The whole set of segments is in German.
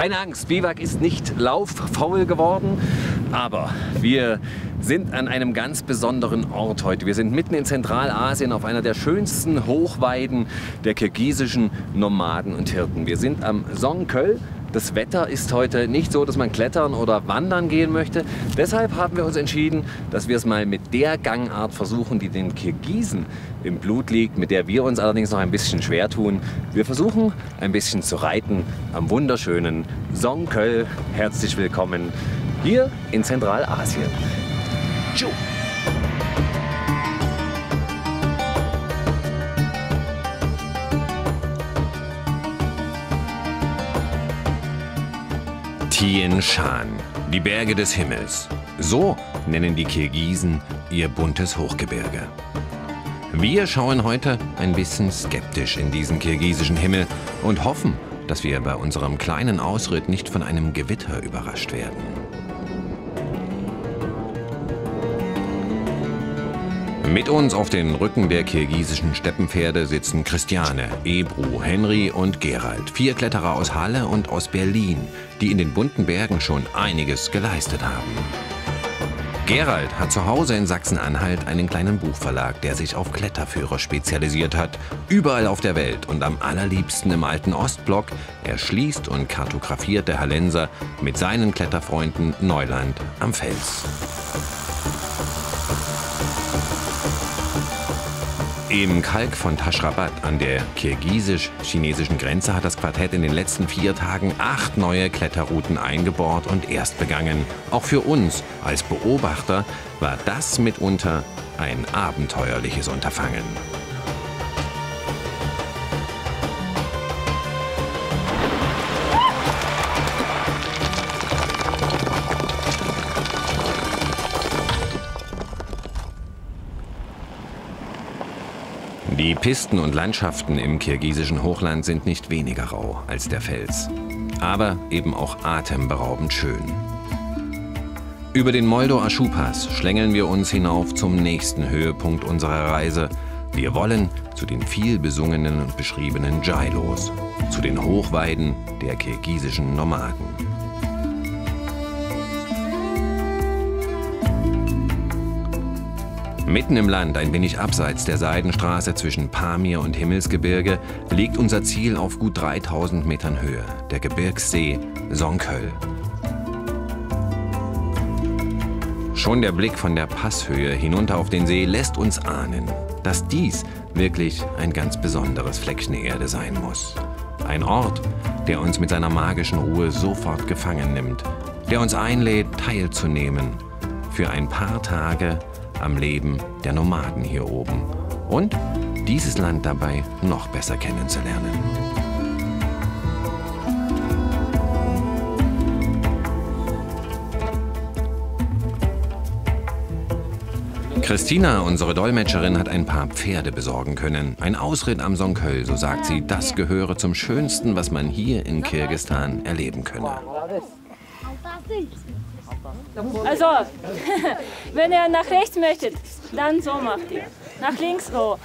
Keine Angst, Biwak ist nicht lauffaul geworden, aber wir sind an einem ganz besonderen Ort heute. Wir sind mitten in Zentralasien auf einer der schönsten Hochweiden der kirgisischen Nomaden und Hirten. Wir sind am Songkhöl. Das Wetter ist heute nicht so, dass man klettern oder wandern gehen möchte. Deshalb haben wir uns entschieden, dass wir es mal mit der Gangart versuchen, die den Kirgisen im Blut liegt, mit der wir uns allerdings noch ein bisschen schwer tun. Wir versuchen ein bisschen zu reiten am wunderschönen Songkhöl. Herzlich willkommen hier in Zentralasien. Tschu. Tien Shan, die Berge des Himmels. So nennen die Kirgisen ihr buntes Hochgebirge. Wir schauen heute ein bisschen skeptisch in diesen kirgisischen Himmel und hoffen, dass wir bei unserem kleinen Ausritt nicht von einem Gewitter überrascht werden. Mit uns auf den Rücken der kirgisischen Steppenpferde sitzen Christiane, Ebru, Henry und Gerald. 4 Kletterer aus Halle und aus Berlin, die in den bunten Bergen schon einiges geleistet haben. Gerald hat zu Hause in Sachsen-Anhalt einen kleinen Buchverlag, der sich auf Kletterführer spezialisiert hat. Überall auf der Welt und am allerliebsten im alten Ostblock erschließt und kartografiert der Hallenser mit seinen Kletterfreunden Neuland am Fels. Im Kalk von Taschrabat an der kirgisisch-chinesischen Grenze hat das Quartett in den letzten 4 Tagen 8 neue Kletterrouten eingebohrt und erst begangen. Auch für uns als Beobachter war das mitunter ein abenteuerliches Unterfangen. Die Pisten und Landschaften im kirgisischen Hochland sind nicht weniger rau als der Fels, aber eben auch atemberaubend schön. Über den Moldo-Aschu-Pass schlängeln wir uns hinauf zum nächsten Höhepunkt unserer Reise. Wir wollen zu den viel besungenen und beschriebenen Jailos, zu den Hochweiden der kirgisischen Nomaden. Mitten im Land, ein wenig abseits der Seidenstraße zwischen Pamir und Himmelsgebirge, liegt unser Ziel auf gut 3000 Metern Höhe, der Gebirgssee Songkhöl. Schon der Blick von der Passhöhe hinunter auf den See lässt uns ahnen, dass dies wirklich ein ganz besonderes Fleckchen Erde sein muss. Ein Ort, der uns mit seiner magischen Ruhe sofort gefangen nimmt, der uns einlädt, teilzunehmen für ein paar Tage am Leben der Nomaden hier oben und dieses Land dabei noch besser kennenzulernen. Christina, unsere Dolmetscherin, hat ein paar Pferde besorgen können. Ein Ausritt am Songkhöl, so sagt sie, das gehöre zum Schönsten, was man hier in Kirgisistan erleben könne. Also, wenn ihr nach rechts möchtet, dann so macht ihr. Nach links so.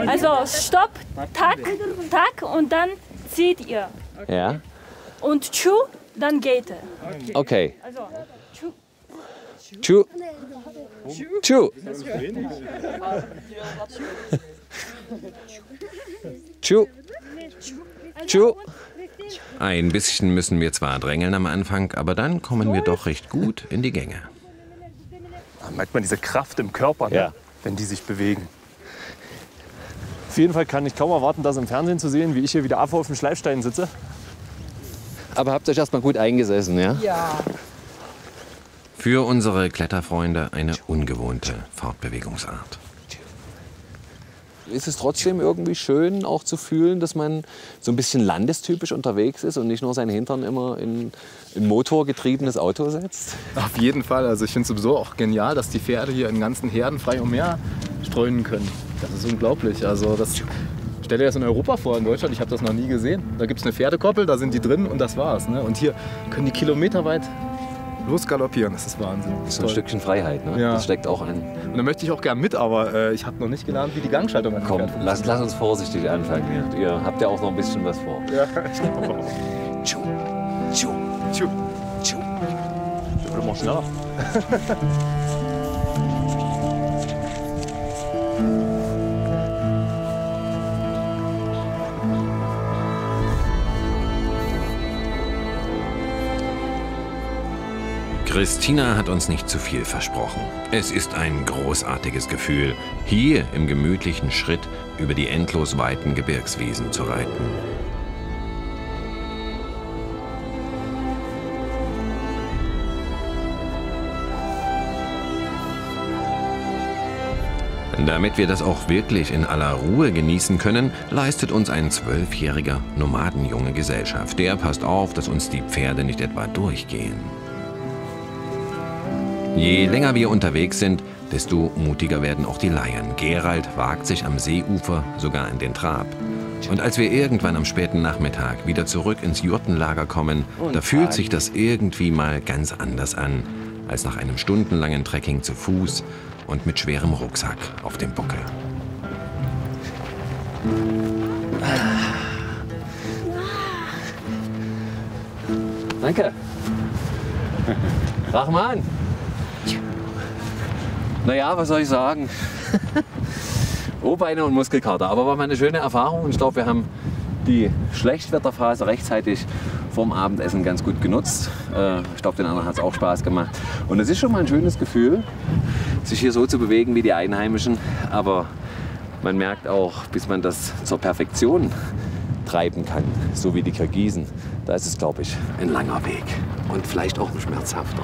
Also Stopp, Tack, Tack und dann zieht ihr. Ja? Und Tschu, dann geht er. Okay. Also Tschu. Tschu. Tschu. Tschu. Tschu. Ein bisschen müssen wir zwar drängeln am Anfang, aber dann kommen wir doch recht gut in die Gänge. Da merkt man diese Kraft im Körper, ne? Ja. Wenn die sich bewegen. Auf jeden Fall kann ich kaum erwarten, das im Fernsehen zu sehen, wie ich hier wieder auf dem Schleifstein sitze. Aber habt ihr euch erstmal gut eingesessen, ja? Ja. Für unsere Kletterfreunde eine ungewohnte Fortbewegungsart. Ist es trotzdem irgendwie schön, auch zu fühlen, dass man so ein bisschen landestypisch unterwegs ist und nicht nur seinen Hintern immer in ein motorgetriebenes Auto setzt? Auf jeden Fall. Also ich finde es sowieso auch genial, dass die Pferde hier in ganzen Herden frei umher streunen können. Das ist unglaublich. Also stell dir das in Europa vor, in Deutschland. Ich habe das noch nie gesehen. Da gibt es eine Pferdekoppel, da sind die drin und das war's. Ne? Und hier können die kilometerweit losgaloppieren. Das ist Wahnsinn. Das ist so ein Stückchen Freiheit, ne? Ja. Das steckt auch an. Und da möchte ich auch gern mit, aber ich habe noch nicht gelernt, wie die Gangschaltung Komm, funktioniert. lass uns vorsichtig anfangen. Ihr habt ja auch noch ein bisschen was vor. Ja, ich glaube auch. Tschu, tschu, Vraiment schneller. Christina hat uns nicht zu viel versprochen. Es ist ein großartiges Gefühl, hier im gemütlichen Schritt über die endlos weiten Gebirgswiesen zu reiten. Damit wir das auch wirklich in aller Ruhe genießen können, leistet uns ein 12-jähriger Nomadenjunge Gesellschaft. Der passt auf, dass uns die Pferde nicht etwa durchgehen. Je länger wir unterwegs sind, desto mutiger werden auch die Laien. Gerald wagt sich am Seeufer sogar in den Trab. Und als wir irgendwann am späten Nachmittag wieder zurück ins Jurtenlager kommen, da fühlt sich das irgendwie mal ganz anders an, als nach einem stundenlangen Trekking zu Fuß und mit schwerem Rucksack auf dem Buckel. Danke. Rahman. Naja, was soll ich sagen? O-Beine und Muskelkater. Aber war mal eine schöne Erfahrung und ich glaube, wir haben die Schlechtwetterphase rechtzeitig vorm Abendessen ganz gut genutzt. Ich glaube, den anderen hat es auch Spaß gemacht. Und es ist schon mal ein schönes Gefühl, sich hier so zu bewegen wie die Einheimischen. Aber man merkt auch, bis man das zur Perfektion treiben kann, so wie die Kirgisen, da ist es, glaube ich, ein langer Weg und vielleicht auch ein schmerzhafter.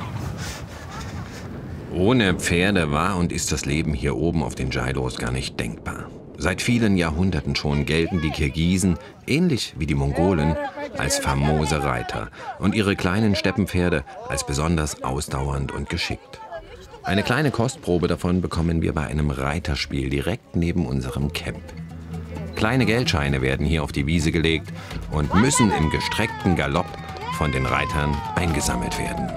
Ohne Pferde war und ist das Leben hier oben auf den Jailos gar nicht denkbar. Seit vielen Jahrhunderten schon gelten die Kirgisen, ähnlich wie die Mongolen, als famose Reiter und ihre kleinen Steppenpferde als besonders ausdauernd und geschickt. Eine kleine Kostprobe davon bekommen wir bei einem Reiterspiel direkt neben unserem Camp. Kleine Geldscheine werden hier auf die Wiese gelegt und müssen im gestreckten Galopp von den Reitern eingesammelt werden.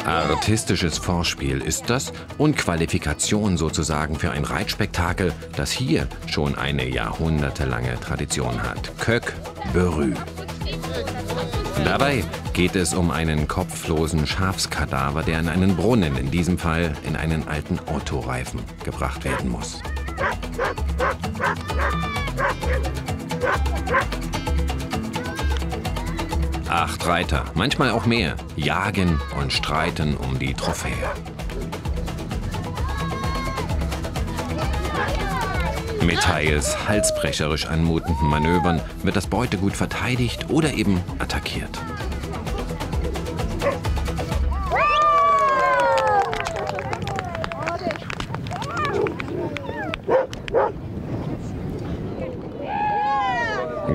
Artistisches Vorspiel ist das und Qualifikation sozusagen für ein Reitspektakel, das hier schon eine jahrhundertelange Tradition hat. Kök Berü. Dabei geht es um einen kopflosen Schafskadaver, der in einen Brunnen, in diesem Fall in einen alten Autoreifen, gebracht werden muss. Acht Reiter, manchmal auch mehr, jagen und streiten um die Trophäe. Mit teils halsbrecherisch anmutenden Manövern wird das Beutegut verteidigt oder eben attackiert.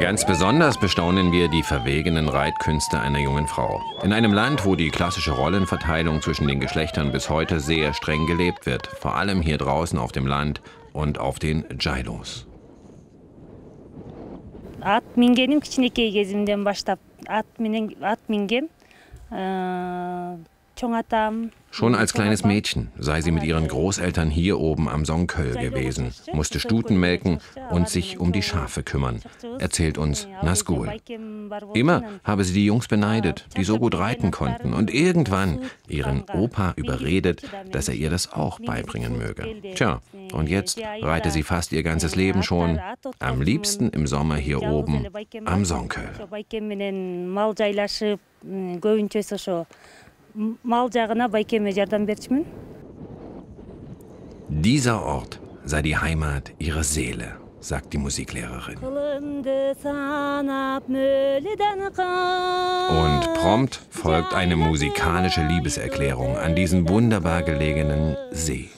Ganz besonders bestaunen wir die verwegenen Reitkünste einer jungen Frau. In einem Land, wo die klassische Rollenverteilung zwischen den Geschlechtern bis heute sehr streng gelebt wird. Vor allem hier draußen auf dem Land und auf den Jailos. Ат мингеним кичинекей кезимден баштап ат мингем. Schon als kleines Mädchen sei sie mit ihren Großeltern hier oben am Songkhöl gewesen, musste Stuten melken und sich um die Schafe kümmern, erzählt uns Nazgul. Immer habe sie die Jungs beneidet, die so gut reiten konnten und irgendwann ihren Opa überredet, dass er ihr das auch beibringen möge. Tja, und jetzt reite sie fast ihr ganzes Leben schon, am liebsten im Sommer hier oben am Songkhöl. Dieser Ort sei die Heimat ihrer Seele, sagt die Musiklehrerin. Und prompt folgt eine musikalische Liebeserklärung an diesen wunderbar gelegenen See.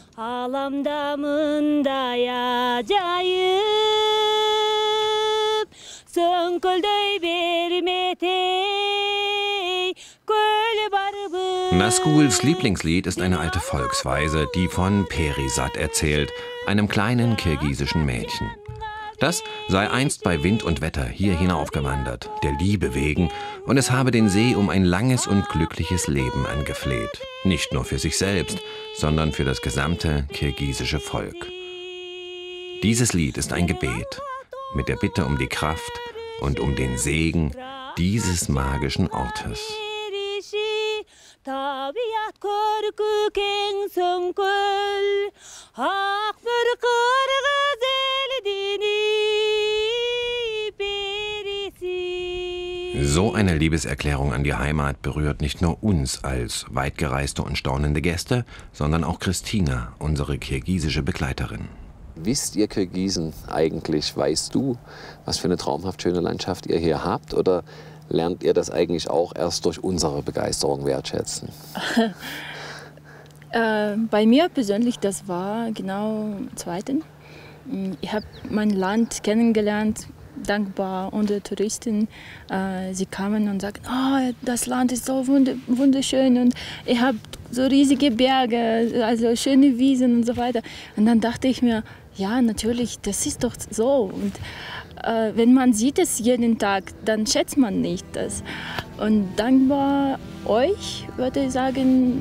Nazguls Lieblingslied ist eine alte Volksweise, die von Perisat erzählt, einem kleinen kirgisischen Mädchen. Das sei einst bei Wind und Wetter hier hinaufgewandert, der Liebe wegen, und es habe den See um ein langes und glückliches Leben angefleht. Nicht nur für sich selbst, sondern für das gesamte kirgisische Volk. Dieses Lied ist ein Gebet mit der Bitte um die Kraft und um den Segen dieses magischen Ortes. So eine Liebeserklärung an die Heimat berührt nicht nur uns als weitgereiste und staunende Gäste, sondern auch Christina, unsere kirgisische Begleiterin. Wisst ihr Kirgisen eigentlich, weißt du, was für eine traumhaft schöne Landschaft ihr hier habt? Oder lernt ihr das eigentlich auch erst durch unsere Begeisterung wertschätzen? Bei mir persönlich, das war genau zweiten. Ich habe mein Land kennengelernt, dankbar unter Touristen. Sie kamen und sagten, oh, das Land ist so wunderschön und ihr habt so riesige Berge, also schöne Wiesen und so weiter. Und dann dachte ich mir, ja, natürlich, das ist doch so. Und wenn man sieht es jeden Tag, dann schätzt man nicht das. Und dankbar euch würde ich sagen,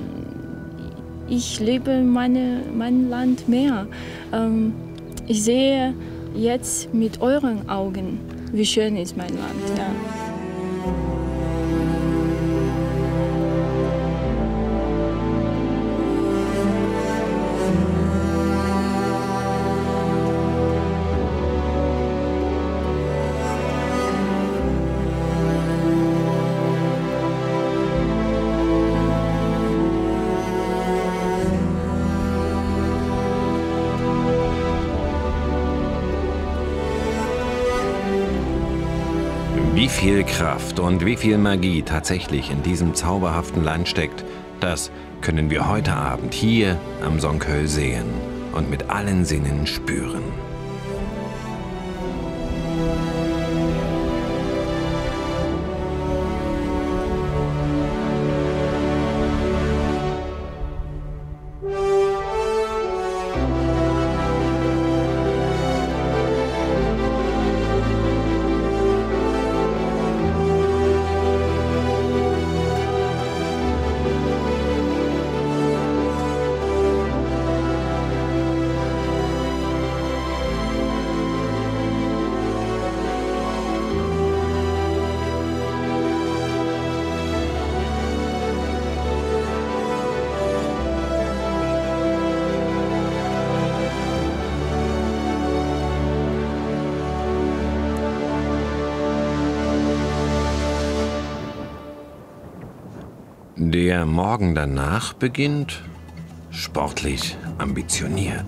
ich liebe mein Land mehr. Ich sehe jetzt mit euren Augen, wie schön ist mein Land. Ja. Wie viel Kraft und wie viel Magie tatsächlich in diesem zauberhaften Land steckt, das können wir heute Abend hier am Songköl sehen und mit allen Sinnen spüren. Der Morgen danach beginnt sportlich ambitioniert.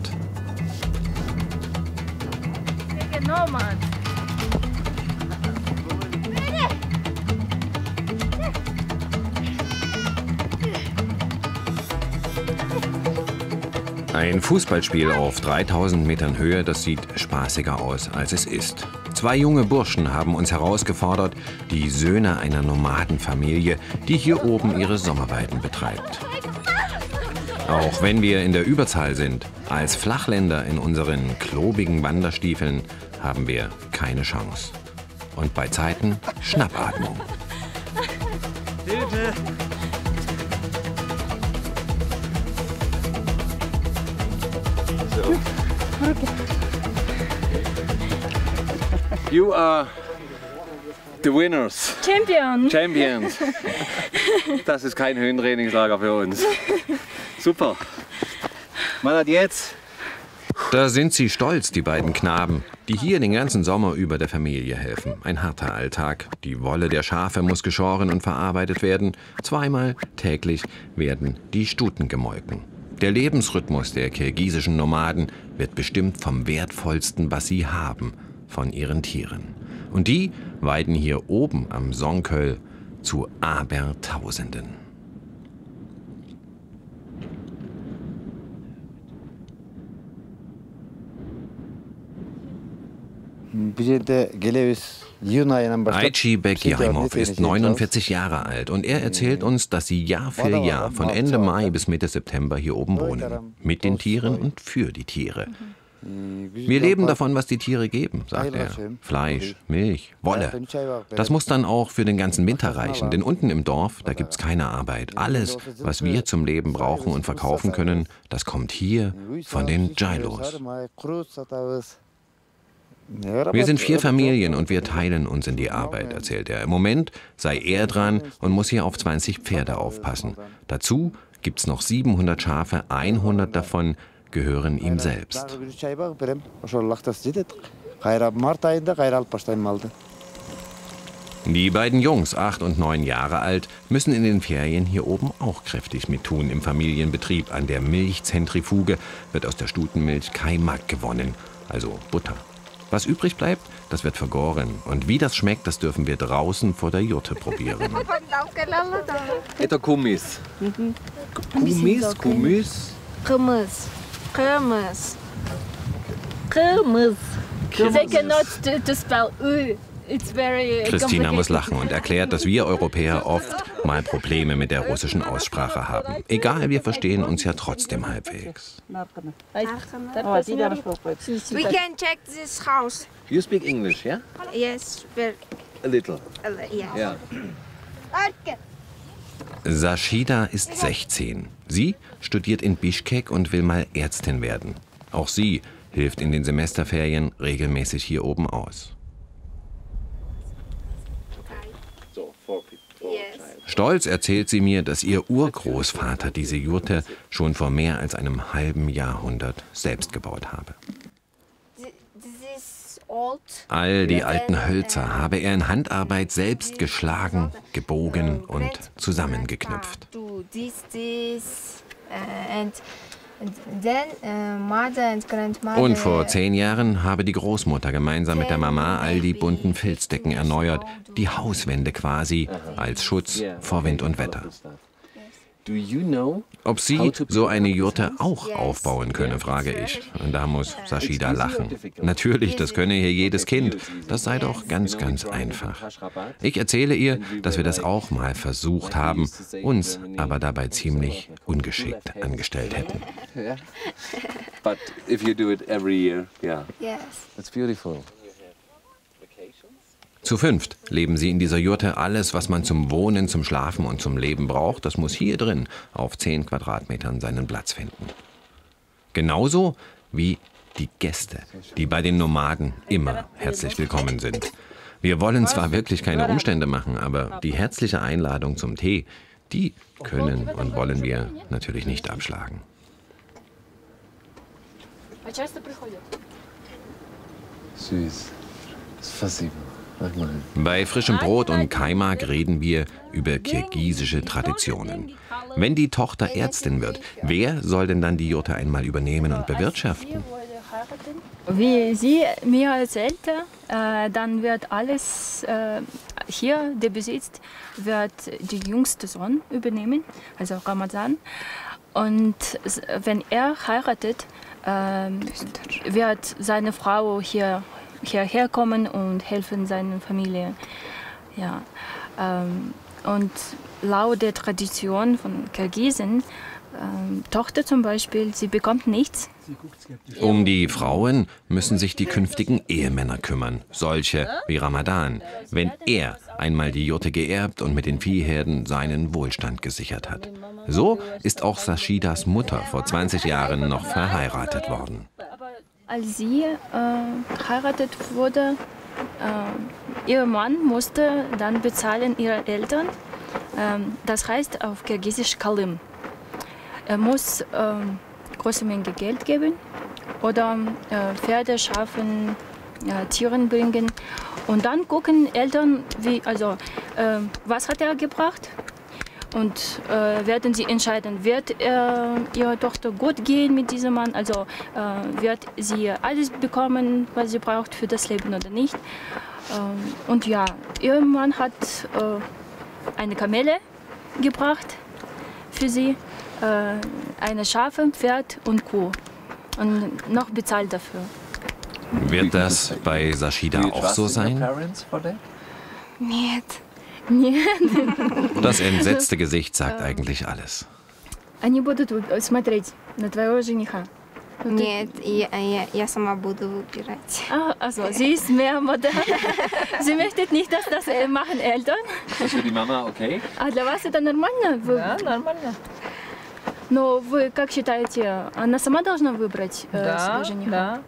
Genau, Mann. Ein Fußballspiel auf 3000 Metern Höhe, das sieht spaßiger aus, als es ist. Zwei junge Burschen haben uns herausgefordert, die Söhne einer Nomadenfamilie, die hier oben ihre Sommerweiden betreibt. Auch wenn wir in der Überzahl sind, als Flachländer in unseren klobigen Wanderstiefeln, haben wir keine Chance. Und bei Zeiten Schnappatmung. Hilfe! You are the winners. Champions. Das ist kein Höhentrainingslager für uns. Super. Man hat jetzt. Da sind sie stolz, die beiden Knaben, die hier den ganzen Sommer über der Familie helfen. Ein harter Alltag. Die Wolle der Schafe muss geschoren und verarbeitet werden. Zweimal täglich werden die Stuten gemolken. Der Lebensrhythmus der kirgisischen Nomaden wird bestimmt vom Wertvollsten, was sie haben, von ihren Tieren. Und die weiden hier oben am Songköl zu Abertausenden. Aichi Bekjaimov ist 49 Jahre alt und er erzählt uns, dass sie Jahr für Jahr von Ende Mai bis Mitte September hier oben wohnen. Mit den Tieren und für die Tiere. Wir leben davon, was die Tiere geben, sagt er. Fleisch, Milch, Wolle. Das muss dann auch für den ganzen Winter reichen, denn unten im Dorf, da gibt's keine Arbeit. Alles, was wir zum Leben brauchen und verkaufen können, das kommt hier von den Jailos. Wir sind 4 Familien und wir teilen uns in die Arbeit, erzählt er. Im Moment sei er dran und muss hier auf 20 Pferde aufpassen. Dazu gibt's noch 700 Schafe, 100 davon gehören ihm selbst. Die beiden Jungs, 8 und 9 Jahre alt, müssen in den Ferien hier oben auch kräftig mittun im Familienbetrieb. An der Milchzentrifuge wird aus der Stutenmilch Kaimak gewonnen, also Butter. Was übrig bleibt, das wird vergoren. Und wie das schmeckt, das dürfen wir draußen vor der Jurte probieren. Это kumis. Kumis, kumis. Hummus. Hummus. Hummus. They cannot to spell U. It's very Christina muss lachen und erklärt, dass wir Europäer oft mal Probleme mit der russischen Aussprache haben. Egal, wir verstehen uns ja trotzdem halbwegs. We can check this house. You speak English, yeah? Yes, very. A little. Yes. Yeah. Sashida ist 16. Sie studiert in Bischkek und will mal Ärztin werden. Auch sie hilft in den Semesterferien regelmäßig hier oben aus. Stolz erzählt sie mir, dass ihr Urgroßvater diese Jurte schon vor mehr als einem halben Jahrhundert selbst gebaut habe. All die alten Hölzer habe er in Handarbeit selbst geschlagen, gebogen und zusammengeknüpft. Und vor 10 Jahren habe die Großmutter gemeinsam mit der Mama all die bunten Filzdecken erneuert, die Hauswände quasi, als Schutz vor Wind und Wetter. Ob sie so eine Jurte auch aufbauen könne, frage ich. Und da muss Sashida lachen. Natürlich, das könne hier jedes Kind. Das sei doch ganz, ganz einfach. Ich erzähle ihr, dass wir das auch mal versucht haben, uns aber dabei ziemlich ungeschickt angestellt hätten. But if you do it every year, yeah. Yes. It's beautiful. Zu 5 leben sie in dieser Jurte. Alles, was man zum Wohnen, zum Schlafen und zum Leben braucht, das muss hier drin auf 10 Quadratmetern seinen Platz finden. Genauso wie die Gäste, die bei den Nomaden immer herzlich willkommen sind. Wir wollen zwar wirklich keine Umstände machen, aber die herzliche Einladung zum Tee, die können und wollen wir natürlich nicht abschlagen. Süß. Spasibo. Bei frischem Brot und Kaimak reden wir über kirgisische Traditionen. Wenn die Tochter Ärztin wird, wer soll denn dann die Jurte einmal übernehmen und bewirtschaften? Wie sie mir erzählte, dann wird alles hier, der Besitz, wird der jüngste Sohn übernehmen, also Ramazan. Und wenn er heiratet, wird seine Frau hierher kommen und helfen seiner Familie. Ja. Und laut der Tradition von Kirgisen, Tochter zum Beispiel, sie bekommt nichts. Um die Frauen müssen sich die künftigen Ehemänner kümmern, solche wie Ramadan, wenn er einmal die Jurte geerbt und mit den Viehherden seinen Wohlstand gesichert hat. So ist auch Sashidas Mutter vor 20 Jahren noch verheiratet worden. Als sie geheiratet wurde, ihr Mann musste dann bezahlen ihre Eltern. Das heißt auf Kirgisisch Kalim. Er muss große Menge Geld geben oder Pferde, Schafen, Tieren bringen. Und dann gucken Eltern, was hat er gebracht? Und werden sie entscheiden, wird ihre Tochter gut gehen mit diesem Mann, also wird sie alles bekommen, was sie braucht für das Leben oder nicht. Und ja, ihr Mann hat eine Kamele gebracht für sie, eine Schafe, Pferd und Kuh und noch bezahlt dafür. Wird das bei Sashida auch so sein? Нет. Das entsetzte Gesicht sagt eigentlich alles. Они будут смотреть на твоего жениха. Нет, я сама буду выбирать. Also sie ist mehr modern. Sie möchte nicht, dass das machen Eltern. Das für die Mama okay? А для вас это нормально? Да, нормально. Но вы как считаете, она сама должна выбрать Да, своего жениха? да.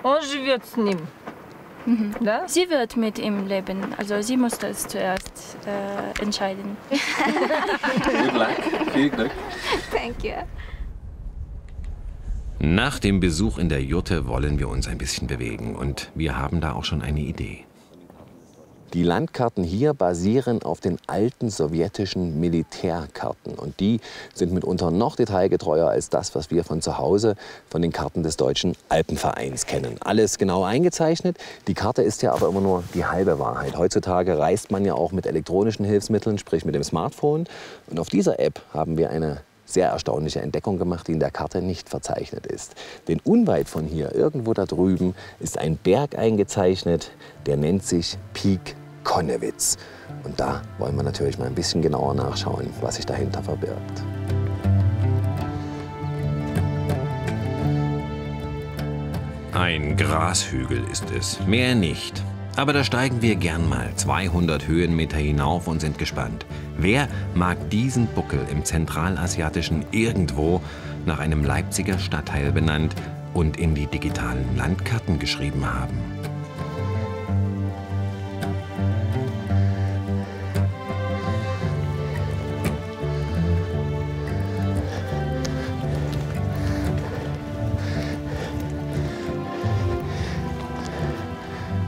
Он живет с ним. Да? Sie wird mit ihm leben, also sie muss das zuerst entscheiden. Good luck. Viel Glück. Thank you. Nach dem Besuch in der Jurte wollen wir uns ein bisschen bewegen und wir haben da auch schon eine Idee. Die Landkarten hier basieren auf den alten sowjetischen Militärkarten. Und die sind mitunter noch detailgetreuer als das, was wir von zu Hause von den Karten des Deutschen Alpenvereins kennen. Alles genau eingezeichnet. Die Karte ist ja aber immer nur die halbe Wahrheit. Heutzutage reist man ja auch mit elektronischen Hilfsmitteln, sprich mit dem Smartphone. Und auf dieser App haben wir eine sehr erstaunliche Entdeckung gemacht, die in der Karte nicht verzeichnet ist. Denn unweit von hier, irgendwo da drüben, ist ein Berg eingezeichnet, der nennt sich Peak Connewitz. Und da wollen wir natürlich mal ein bisschen genauer nachschauen, was sich dahinter verbirgt. Ein Grashügel ist es, mehr nicht. Aber da steigen wir gern mal 200 Höhenmeter hinauf und sind gespannt. Wer mag diesen Buckel im zentralasiatischen Irgendwo nach einem Leipziger Stadtteil benannt und in die digitalen Landkarten geschrieben haben?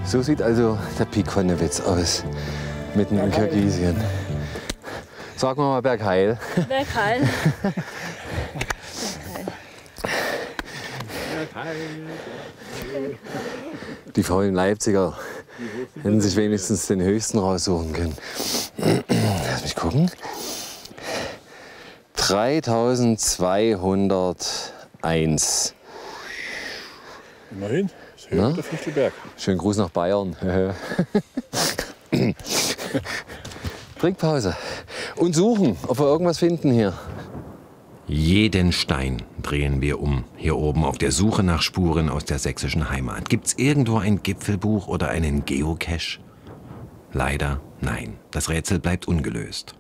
So sieht also der Peak Connewitz aus, mitten in Kirgisien. Sagen wir mal Bergheil. Bergheil. Die faulen Leipziger hätten sich wenigstens den höchsten raussuchen können. Lass mich gucken. 3201. Immerhin, das ist höher als der Fichtelberg. Schönen Gruß nach Bayern. Trinkpause. Und suchen, ob wir irgendwas finden hier. Jeden Stein drehen wir um, hier oben auf der Suche nach Spuren aus der sächsischen Heimat. Gibt's irgendwo ein Gipfelbuch oder einen Geocache? Leider nein, das Rätsel bleibt ungelöst.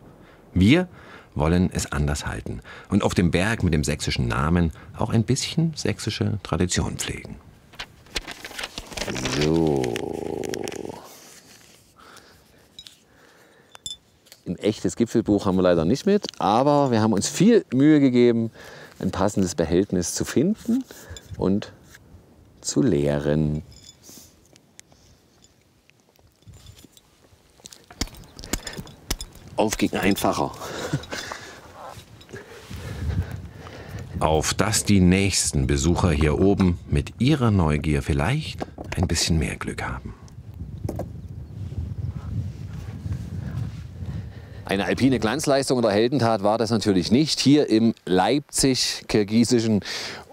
Wir wollen es anders halten und auf dem Berg mit dem sächsischen Namen auch ein bisschen sächsische Tradition pflegen. So. Ein echtes Gipfelbuch haben wir leider nicht mit, aber wir haben uns viel Mühe gegeben, ein passendes Behältnis zu finden und zu leeren. Auf ging einfacher. Auf dass die nächsten Besucher hier oben mit ihrer Neugier vielleicht ein bisschen mehr Glück haben. Eine alpine Glanzleistung oder Heldentat war das natürlich nicht, hier im leipzig-kirgisischen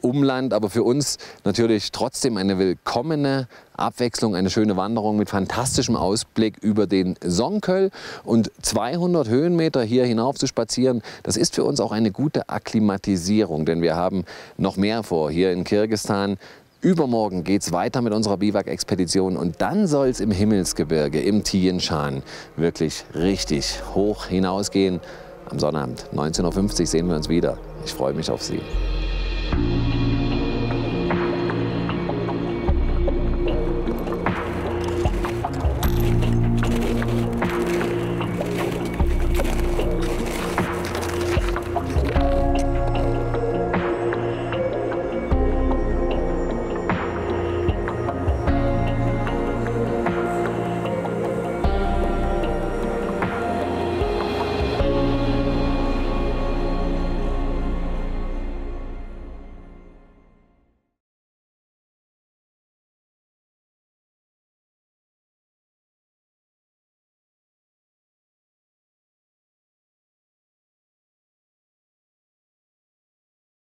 Umland, aber für uns natürlich trotzdem eine willkommene Abwechslung, eine schöne Wanderung mit fantastischem Ausblick über den Songköl und 200 Höhenmeter hier hinauf zu spazieren. Das ist für uns auch eine gute Akklimatisierung, denn wir haben noch mehr vor hier in Kirgisistan. Übermorgen geht es weiter mit unserer Biwak-Expedition und dann soll es im Himmelsgebirge, im Tian Shan, wirklich richtig hoch hinausgehen. Am Sonnabend, 19:50 Uhr, sehen wir uns wieder. Ich freue mich auf Sie.